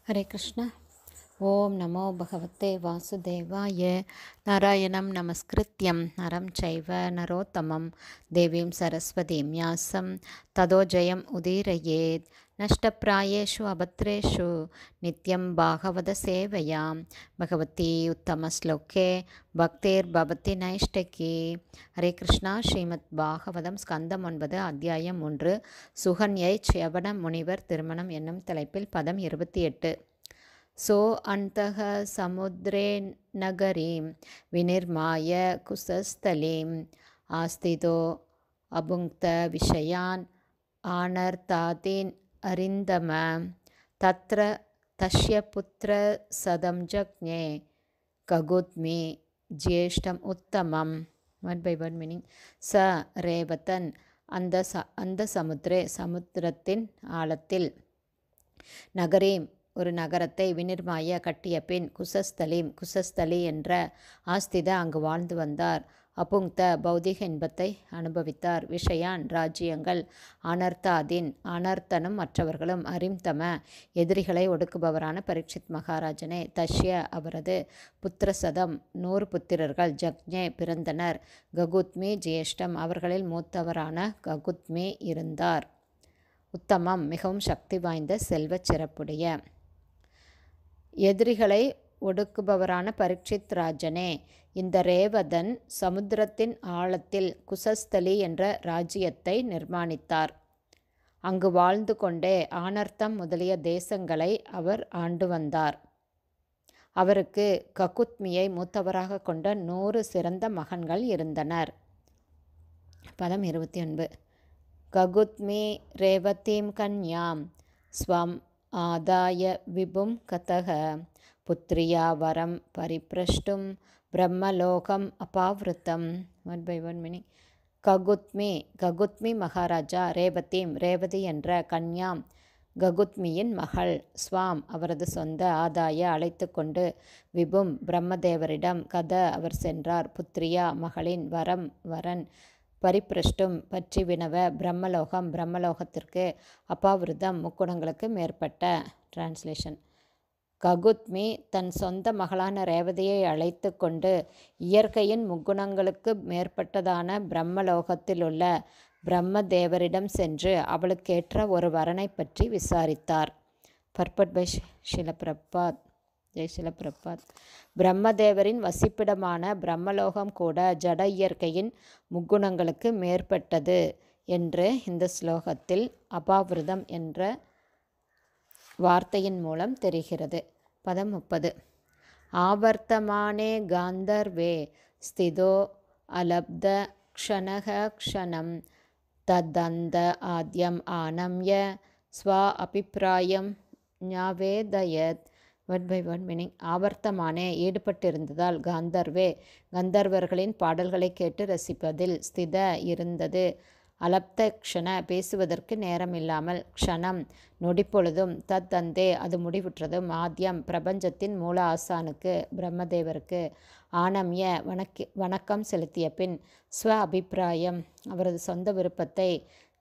हरे कृष्ण। ओम नमो भगवते वासुदेवाय। नारायणं नमस्कृत्यं नरं चैव नरोत्तमं देवीं सरस्वतीं व्यासं ततो जयम् उदीरयेत्। नष्टप्रायेषु अभद्रेषु नित्यं भागवतसेवयां भगवती उत्तमश्लोके பக்திர்பவதி நைஷ்டகி. ஹரே கிருஷ்ணா. ஸ்ரீமத் பாகவதம் ஸ்கந்தம் 9 அத்தியாயம் 1 சுகன்யை ச்யவன முனிவர் திருமணம் என்னும் தலைப்பில் பதம் 28. சோ அந்தக சமுத்ரே நகரீம் வினிர்மாய குசஸ்தலீம் ஆஸ்திதோ அபுங்க்த விஷயான் ஆனர்தாதீன் அரிந்தம தத்ர தஸ்ய புத்திர சதம் ஜக்ஞே ககுத்மி ஜேஷ்டம் உத்தமம். One by one meaning. ச ரேவதன் அந்த சமுத்திரத்தின் ஆழத்தில் நகரீம் ஒரு நகரத்தை வினிர்மாய கட்டிய பின் குசஸ்தலி என்ற ஆஸ்தித அங்கு வாழ்ந்து வந்தார். அபுங்க்த பௌதிக இன்பத்தை அனுபவித்தார். விஷயான் ராஜ்யங்கள் அனர்த்தாதீன் அனர்த்தனும் மற்றவர்களும் அரிம்தம எதிரிகளை ஒடுக்குபவரான பரீட்சித் மகாராஜனே தஷ்ய அவரது புத்திரசதம் 100 புத்திரர்கள் ஜக்ஞே பிறந்தனர். ககுத்மி ஜேஷ்டம் அவர்களில் மூத்தவரான ககுத்மி இருந்தார். உத்தமம் மிகவும் சக்தி வாய்ந்த செல்வச் சிறப்புடைய. எதிரிகளை ஒடுக்குபவரான பரீட்சித் ராஜனே, இந்த ரேவதன் சமுத்திரத்தின் ஆழத்தில் குசஸ்தலி என்ற ராஜ்யத்தை நிர்மாணித்தார். அங்கு வாழ்ந்து கொண்டே ஆனர்த்தம் முதலிய தேசங்களை அவர் ஆண்டு வந்தார். அவருக்கு ககுத்மியை மூத்தவராக கொண்ட 100 சிறந்த மகன்கள் இருந்தனர். பதம் 29. ககுத்மி ரேவதீம் கன்யாம் ஸ்வம் ஆதாய விபும் கதக புத்ரியா வரம் பரிப்ரஷ்டும் பிரம்மலோகம் அபாவிருத்தம். One by one meaning. Kakudmi Maharaja Revati என்ற கன்யாம் ககுத்மியின் மகள் ஸ்வாம் அவரது சொந்த ஆதாய அழைத்து கொண்டு விபும் பிரம்மதேவரிடம் அவர் சென்றார். புத்ரியா மகளின் வரன் பரிப்ரஷ்டும் பற்றி வினவ பிரம்மலோகத்திற்கு அபாவிருதம் முக்குணங்களுக்கு மேற்பட்ட. டிரான்ஸ்லேஷன். ககுத்மி தன் சொந்த மகளான ரேவதியை அழைத்து கொண்டு இயற்கையின் முக்குணங்களுக்கு மேற்பட்டதான பிரம்மலோகத்திலுள்ள பிரம்மதேவரிடம் சென்று அவளுக்கேற்ற ஒரு வரனை பற்றி விசாரித்தார். பர்பட் பை ஷிலபிரபாத். ஜெய் ஷிலபிரபாத். பிரம்மதேவரின் வசிப்பிடமான பிரம்மலோகம் கூட ஜட இயற்கையின் முக்குணங்களுக்கு மேற்பட்டது என்று இந்த ஸ்லோகத்தில் அபாவிருதம் என்ற வார்த்தையின் மூலம் தெரிகிறது. பதம் 30. ஆவர்த்தமானே காந்தர்வே ஸ்திதோ அலப்த க்ஷணக க்ஷணம் தத்தந்த ஆத்யம் ஆனம்ய ஸ்வா அபிப்ராயம் ஞாவேதயத். One by one meaning. ஆவர்த்தமானே ஈடுபட்டிருந்ததால் கந்தர்வர்களின் பாடல்களை கேட்டு ரசிப்பதில் ஸ்தித இருந்தது. அலப்த க்ஷண பேசுவதற்கு நேரமில்லாமல், க்ஷணம் நொடிப்பொழுதும், தத்தந்தே அது முடிவுற்றதும், ஆத்யம் பிரபஞ்சத்தின் மூல ஆசானுக்கு பிரம்மதேவருக்கு, ஆனம்ய வணக்கம் செலுத்திய பின், ஸ்வ அபிப்பிராயம் அவரது சொந்த விருப்பத்தை,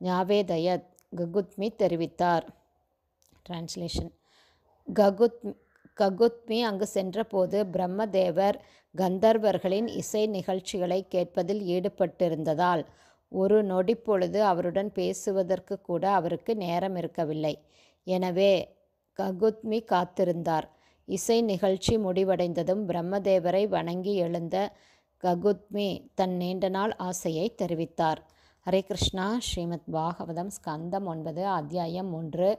ஞாவேதயத் ககுத்மி தெரிவித்தார். டிரான்ஸ்லேஷன். ககுத்மி அங்கு சென்றபோது பிரம்மதேவர் கந்தர்வர்களின் இசை நிகழ்ச்சிகளை கேட்பதில் ஈடுபட்டிருந்ததால் ஒரு நொடிப்பொழுது அவருடன் பேசுவதற்கு கூட அவருக்கு நேரம் இருக்கவில்லை. எனவே ககுத்மி காத்திருந்தார். இசை நிகழ்ச்சி முடிவடைந்ததும் பிரம்மதேவரை வணங்கி எழுந்த ககுத்மி தன் நீண்ட நாள் ஆசையை தெரிவித்தார். ஹரே கிருஷ்ணா. ஸ்ரீமத் பாகவதம் ஸ்கந்தம் 9 அத்தியாயம் 3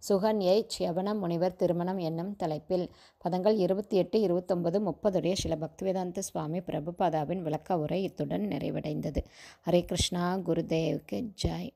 சுகன்யை ச்யவன முனிவர் திருமணம் என்னும் தலைப்பில் பதங்கள் 28, 29, 30 ஸ்ரீல பக்திவேதாந்த சுவாமி பிரபுபாதாவின் விளக்க உரை இத்துடன் நிறைவடைந்தது. ஹரே கிருஷ்ணா. குருதேவுக்கு ஜெய்.